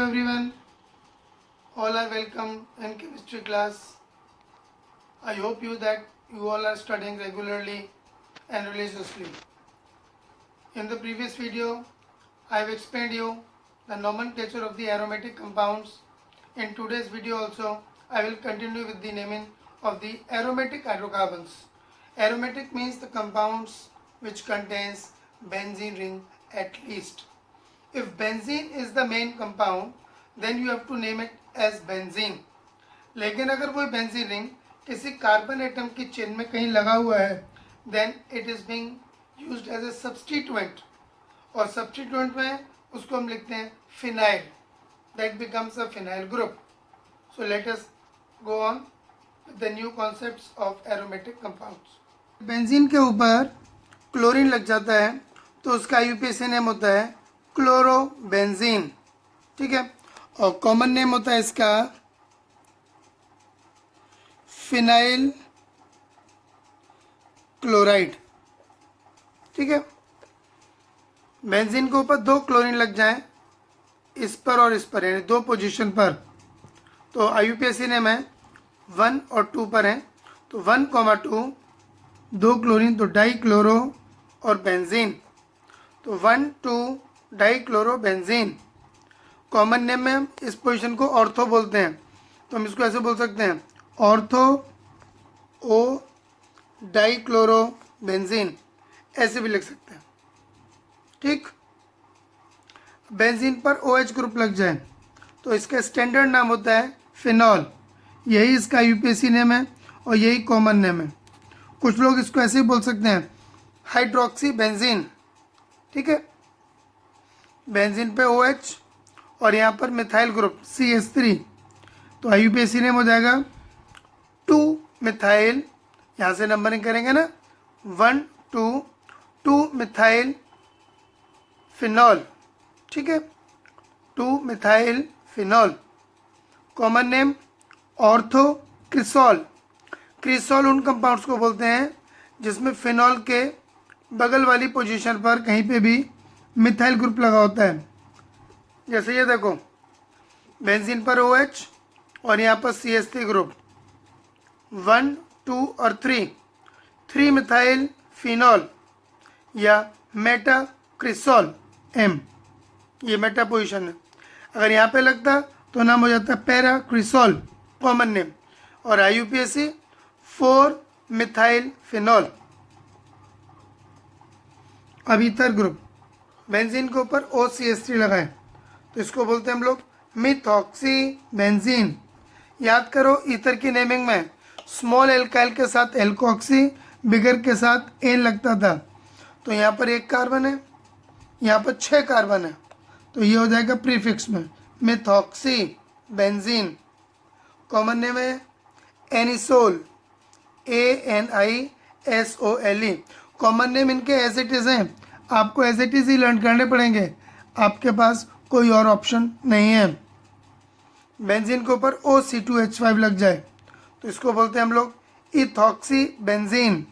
everyone, all are welcome in chemistry class. I hope that you all are studying regularly and religiously. In the previous video, I have explained you the nomenclature of the aromatic compounds. In today's video also, I will continue with the naming of the aromatic hydrocarbons. Aromatic means the compounds which contains benzene ring at least. If benzene is the main compound, then you have to name it as benzene. लेकिन अगर वो benzene ring किसी carbon atom की chain में कहीं लगा हुआ है, then it is being used as a substituent. और substituent में उसको हम लिखते हैं phenyl. That becomes a phenyl group. So let us go on with the new concepts of aromatic compounds. Benzene के ऊपर क्लोरीन लग जाता है तो उसका IUPAC नेम होता है क्लोरोबेंजीन. ठीक है, और कॉमन नेम होता है इसका फिनाइल क्लोराइड. ठीक है, बेंजीन के ऊपर दो क्लोरीन लग जाएं इस पर और इस पर, यानी दो पोजीशन पर, तो IUPAC नेम है 1 और 2 पर है. तो 1,2 दो क्लोरीन तो डाई क्लोरो और बेंजीन, तो 1,2 die chloro benzene. Common name में हम इस पोजीशन को ऑर्थो बोलते हैं, तो हम इसको ऐसे बोल सकते हैं ऑर्थो ओ डाई क्लोरो बेंजीन, ऐसे भी लिख सकते हैं. ठीक, बेंजीन पर OH ग्रुप लग जाए तो इसका स्टैंडर्ड नाम होता है फिनॉल. यही इसका IUPAC नेम है और यही कॉमन नेम है. कुछ लोग इसको ऐसे ही बोल सकते हैं हाइड्रोक्सी बेंजीन. ठीक है, बेंजीन पे OH और यहाँ पर मिथाइल ग्रुप CH3, तो IUPAC नेम हो जाएगा 2 मिथाइल, यहाँ से नंबरिंग करेंगे ना 1 2 2 मिथाइल फिनॉल. ठीक है, 2 methyl phenol. Common name ortho cresol. Cresol उन कंपाउंड्स को बोलते हैं जिसमें फिनॉल के बगल वाली पोजीशन पर कहीं पे भी मिथाइल ग्रुप लगा होता है. जैसे ये देखो, बेंजीन पर OH और यहाँ पर CH3 ग्रुप, 1 2 और 3 मिथाइल फिनॉल या मेटा क्रिसॉल M, ये मेटा पोजीशन है. अगर यहाँ पे लगता तो नाम हो जाता है पैरा क्रिसॉल, कॉमन नेम. और IUPAC 4 मिथाइल फिनॉल. अब ईथर ग्रुप, बेंजीन के ऊपर OCH3 लगा है तो इसको बोलते हैं हम लोग मिथॉक्सी बेंजीन. याद करो, ईथर की नेमिंग में स्मॉल एल्काइल के साथ एल्कोक्सी, बिगर के साथ एन लगता था. तो यहाँ पर 1 कार्बन है, यहाँ पर 6 कार्बन है, तो ये हो जाएगा प्रीफिक्स में मिथॉक्सी बेंजीन. कॉमन नेम है एनिसोल, ANISOLE. कॉमन नेम इनके एज इट इज़ हैं, आपको एज इट इज़ ही लर्न करने पड़ेंगे, आपके पास कोई और ऑप्शन नहीं है. बेंजीन के ऊपर OC2H5 लग जाए तो इसको बोलते हैं हम लोग ethoxy benzene.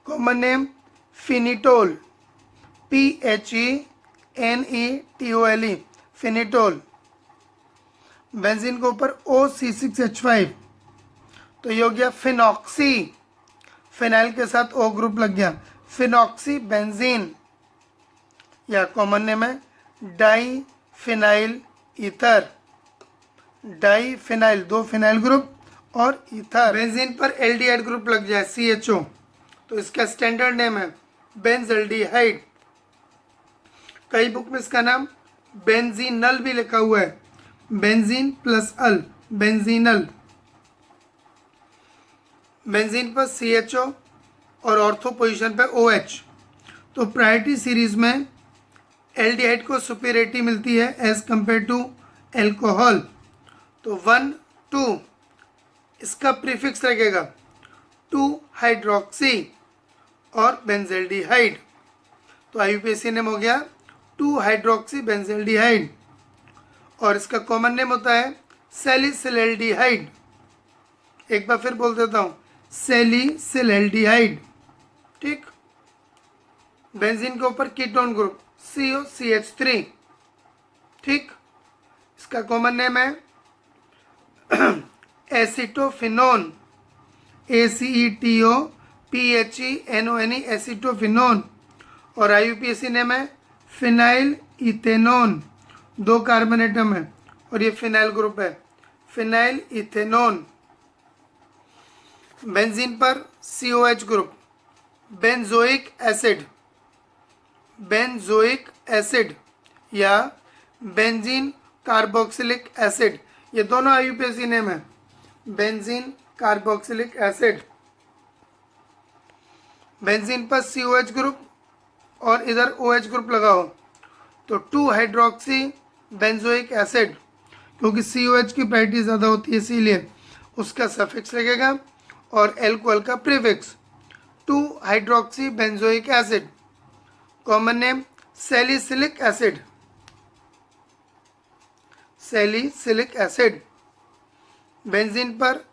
Common name phenetole, PHENETOLE, phenetole. Benzene के ऊपर OC6H5 तो ये हो गया फिनॉक्सी, फिनाइल के साथ O ग्रुप लग गया, फिनॉक्सी बेंजीन. या कॉमन नेम है di phenyl ether. Di phenyl, 2 phenyl group और ईथर. बेंजीन पर एल्डिहाइड ग्रुप लग जाए CHO तो इसका स्टैंडर्ड नेम है बेंजल्डिहाइड. कई बुक में इसका नाम बेंजीनल भी लिखा हुआ है, benzene plus al, benzenal. Benzene पर CHO और ऑर्थो पोजीशन पर OH. तो प्रायोरिटी सीरीज में एल्डिहाइड को सुपीरियरिटी मिलती है एज कंपेयर टू एल्कोहल. तो 1 2 इसका प्रीफिक्स लगेगा 2 हाइड्रोक्सी और बेंजल्डिहाइड, तो IUPAC नेम हो गया 2 हाइड्रोक्सी बेंजल्डिहाइड. और इसका कॉमन नेम होता है सैलिसिलैल्डिहाइड. एक बार फिर बोल देता हूँ, सैलिसिलैल्डिहाइड. ठीक, बेंजीन के ऊपर कीटोन ग्रुप COCH3. ठीक, इसका कॉमन नेम है एसिटोफिनोन, ACETOPHENONE, एसिटोफिनोन। और IUPAC नेम है फिनाइल इथेनोन, 2 कार्बन एटम है और ये फिनाइल ग्रुप है, फिनाइल इथेनोन। बेंजीन पर COH group, benzoic acid, benzoic acid या बेंजीन कार्बोक्सिलिक एसिड, ये दोनों IUPAC नेम है, बेंजीन कार्बोक्सिलिक एसिड। बेंजीन पर COH ग्रुप और इधर OH ग्रुप लगाओ तो 2 हाइड्रोक्सी बेंजोइक एसिड, क्योंकि COH की प्रायोरिटी ज़्यादा होती है इसीलिए उसका सफिक्स लगेगा और एल्कोहल का prefix, 2 hydroxy benzoic acid. Common name salicylic acid, salicylic acid. Benzene पर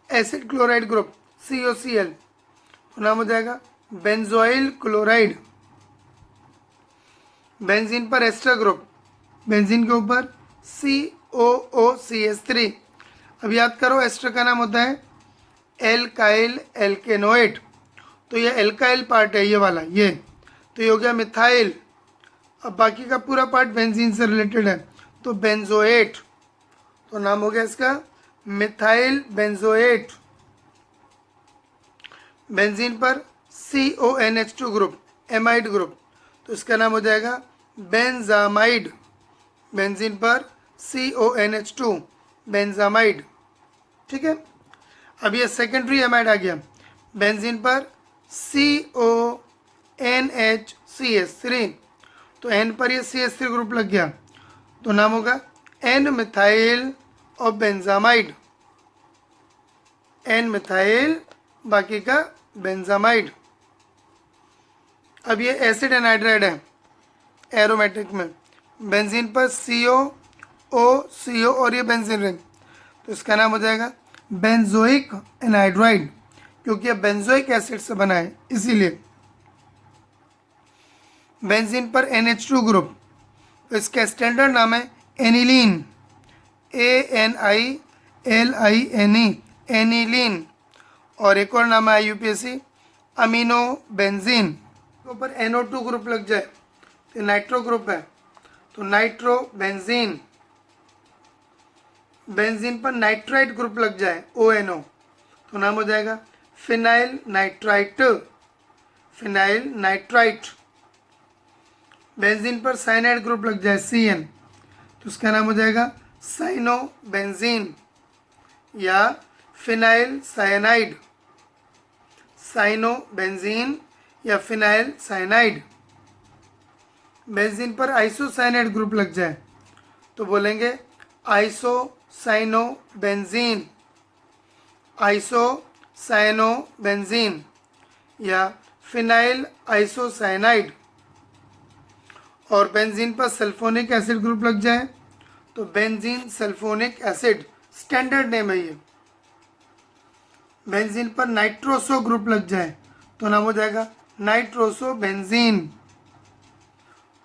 एसिड क्लोराइड ग्रुप COCl, तो नाम हो जाएगा बेंजोइल क्लोराइड। बेंजीन पर एस्टर ग्रुप, बेंजीन के ऊपर COOCH3। अब याद करो एस्टर का नाम होता है एल्काइल एल्केनोएट, तो ये एल्काइल पार्ट है ये वाला, ये तो ये हो गया मिथाइल। अब बाकी का पूरा पार्ट बेंजीन से रिलेटेड है तो बेंजोएट, तो नाम हो गया इसका मिथाइल बेंजोएट। बेंजीन पर CONH2 ग्रुप, एमाइड ग्रुप, तो इसका नाम हो जाएगा बेंजामाइड। बेंजीन पर CONH2, बेंजामाइड। ठीक है, अब ये सेकेंडरी एमाइड आ गया। बेंजीन पर CONHCH3, तो N पर ये CH3 ग्रुप लग गया तो नाम होगा N मिथाइल और बेंजामाइड, N मिथाइल बाकी का बेंजामाइड। अब ये एसिड एनहाइड्राइड है एरोमेटिक में, बेंजीन पर CO और ये बेंजीन रिंग, तो इसका नाम हो जाएगा बेंजोइक एनहाइड्राइड, क्योंकि ये बेंजोइक एसिड से बना है इसीलिए। बेंजीन पर NH2 ग्रुप, तो इसका स्टैंडर्ड नाम है एनिलीन, ANILINE, एनिलीन। और एक और नाम है IUPAC अमीनो बेंजीन। के ऊपर NO2 ग्रुप लग जाए तो नाइट्रो ग्रुप है, तो नाइट्रो बेंजीन। बेंजीन पर नाइट्राइट ग्रुप लग जाए ONO, तो नाम हो जाएगा phenyl nitrite, phenyl nitrite. Benzene पर साइनाइड ग्रुप लग जाए CN, तो उसका नाम हो जाएगा साइनो बेंजीन या फिनाइल साइनाइड, साइनो बेंजीन या फिनाइल साइनाइड। बेंजीन पर आइसोसाइनाइड ग्रुप लग जाए तो बोलेंगे आइसोसाइनो बेंजीन, आइसोसाइनो बेंजीन या फिनाइल आइसोसाइनाइड। और बेंजीन पर सल्फोनिक एसिड ग्रुप लग जाए तो benzene sulphonic acid, standard name है ये। बेंजीन पर नाइट्रोसो ग्रुप लग जाए तो नाम हो जाएगा नाइट्रोसो बेंजीन।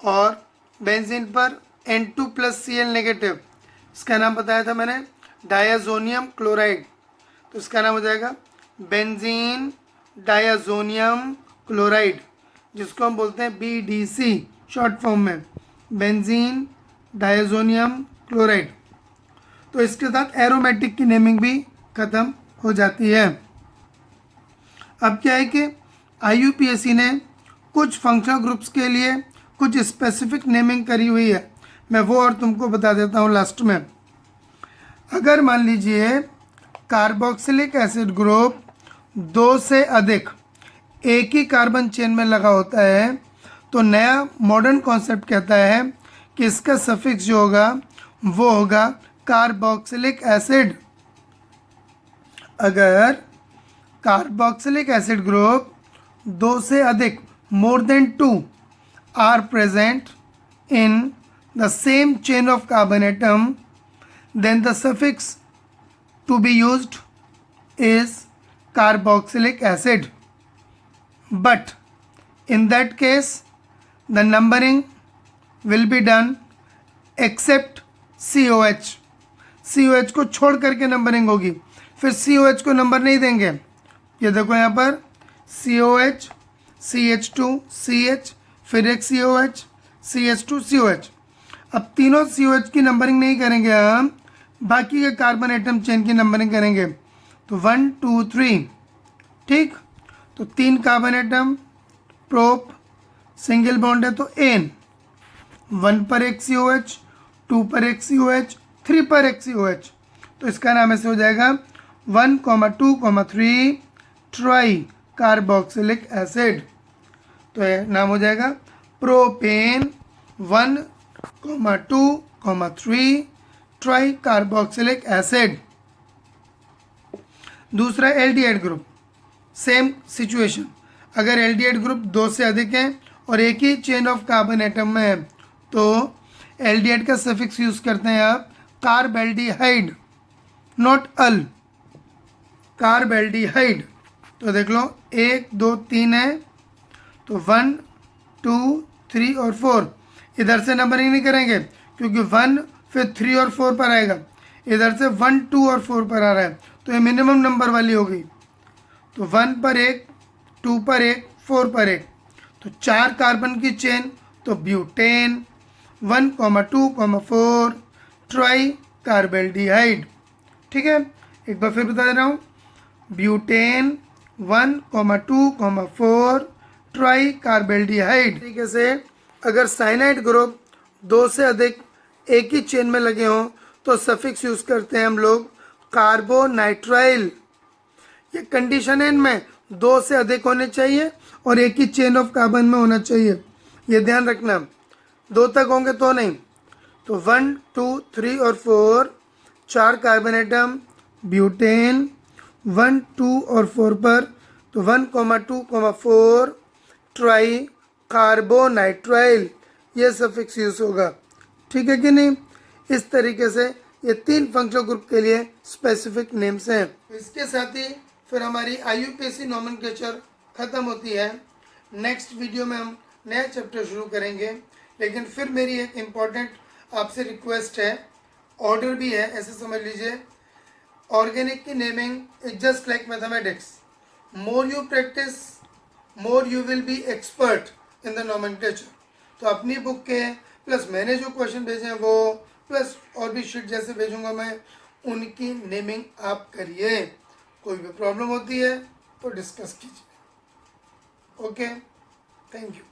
और बेंजीन पर N2+Cl नेगेटिव, इसका नाम बताया था मैंने डायाजोनियम क्लोराइड, तो इसका नाम हो जाएगा बेंजीन डायाजोनियम क्लोराइड, जिसको हम बोलते हैं BDC शॉर्ट फॉर्म में, बेंजीन डायाजोनियम क्लोराइड। तो इसके साथ एरोमेटिक की नेमिंग भी ख़त्म हो जाती है। अब क्या है कि IUPAC ने कुछ फंक्शनल ग्रुप्स के लिए कुछ स्पेसिफिक नेमिंग करी हुई है, मैं वो और तुमको बता देता हूँ लास्ट में। अगर मान लीजिए कार्बोक्सिलिक एसिड ग्रुप 2 से अधिक एक ही कार्बन चेन में लगा होता है तो नया मॉडर्न कॉन्सेप्ट कहता है कि इसका सफिक्स जो होगा वो होगा कार्बोक्सिलिक एसिड। अगर कार्बोक्सिलिक एसिड ग्रुप 2 से अधिक more than 2 are present in the same chain of carbon atom, then the suffix to be used is carboxylic acid. But in that case the numbering will be done except COH, COH को छोड़ करके numbering होगी, फिर COH को number नहीं देंगे। ये देखो यहाँ पर COH, CH2, CH, फिर एक COH, CH2, COH। अब तीनों COH की नंबरिंग नहीं करेंगे हम, बाकी के कार्बन एटम चेन की नंबरिंग करेंगे। तो 1 2 3, ठीक। तो 3 carbon atom, prop, single bond है तो एन, 1 पर एक COH, 2 पर एक COH, 3 पर एक COH। तो इसका नाम ऐसे हो जाएगा 1, 2, 3 ट्राई कार्बोक्सिलिक एसिड। तो ये नाम हो जाएगा प्रोपेन 1, 2, 3 ट्राई कार्बोक्सिलिक एसिड। दूसरा एल्डिहाइड ग्रुप, सेम सिचुएशन। अगर एल्डिहाइड ग्रुप 2 से अधिक है और एक ही चेन ऑफ कार्बन एटम में है तो एल्डिहाइड का सफिक्स यूज करते हैं आप कार्बेल्डिहाइड, नॉट अल, कार्बेल्डिहाइड। तो देख लो 1 2 3 है तो 1 2 3 और 4, इधर से नंबरिंग नहीं करेंगे क्योंकि 1 फिर 3 और 4 पर आएगा, इधर से 1 2 और 4 पर आ रहा है तो ये मिनिमम नंबर वाली हो गई। तो 1 पर एक, 2 पर एक, 4 पर एक, तो 4 कार्बन की चेन, तो ब्यूटेन 1, 2, 4 ट्राई कार्बेल्डिहाइड। ठीक है, एक बार फिर बता दे रहा हूँ, ब्यूटेन 1, 2, 4 ट्राई कार्बेल्डिहाइड। तरीके से अगर साइनाइड ग्रुप 2 से अधिक एक ही चेन में लगे हों तो सफिक्स यूज करते हैं हम लोग कार्बोनाइट्राइल। ये कंडीशन है इनमें 2 से अधिक होने चाहिए और एक ही चेन ऑफ कार्बन में होना चाहिए, ये ध्यान रखना। 2 तक होंगे तो नहीं। तो 1 2 3 और 4 4 कार्बन एटम, ब्यूटेन 1 2 और 4 पर, तो 1, 2, 4 ट्राई कार्बोनाइट्राइल, ये सफिक्स यूज होगा। ठीक है कि नहीं। इस तरीके से ये 3 फंक्शनल ग्रुप के लिए स्पेसिफिक नेम्स हैं। इसके साथ ही फिर हमारी IUPAC नॉमेनक्लेचर खत्म होती है। नेक्स्ट वीडियो में हम नया चैप्टर शुरू करेंगे, लेकिन फिर मेरी एक इम्पॉर्टेंट आपसे रिक्वेस्ट है, ऑर्डर भी है, ऐसे समझ लीजिए। ऑर्गेनिक की naming is just like mathematics, more you practice more you will be expert in the nomenclature. तो अपनी बुक के प्लस मैंने जो क्वेश्चन भेजे हैं वो, प्लस और भी शीट जैसे भेजूंगा मैं, उनकी नेमिंग आप करिए। कोई भी प्रॉब्लम होती है तो डिस्कस कीजिए। Okay, thank you.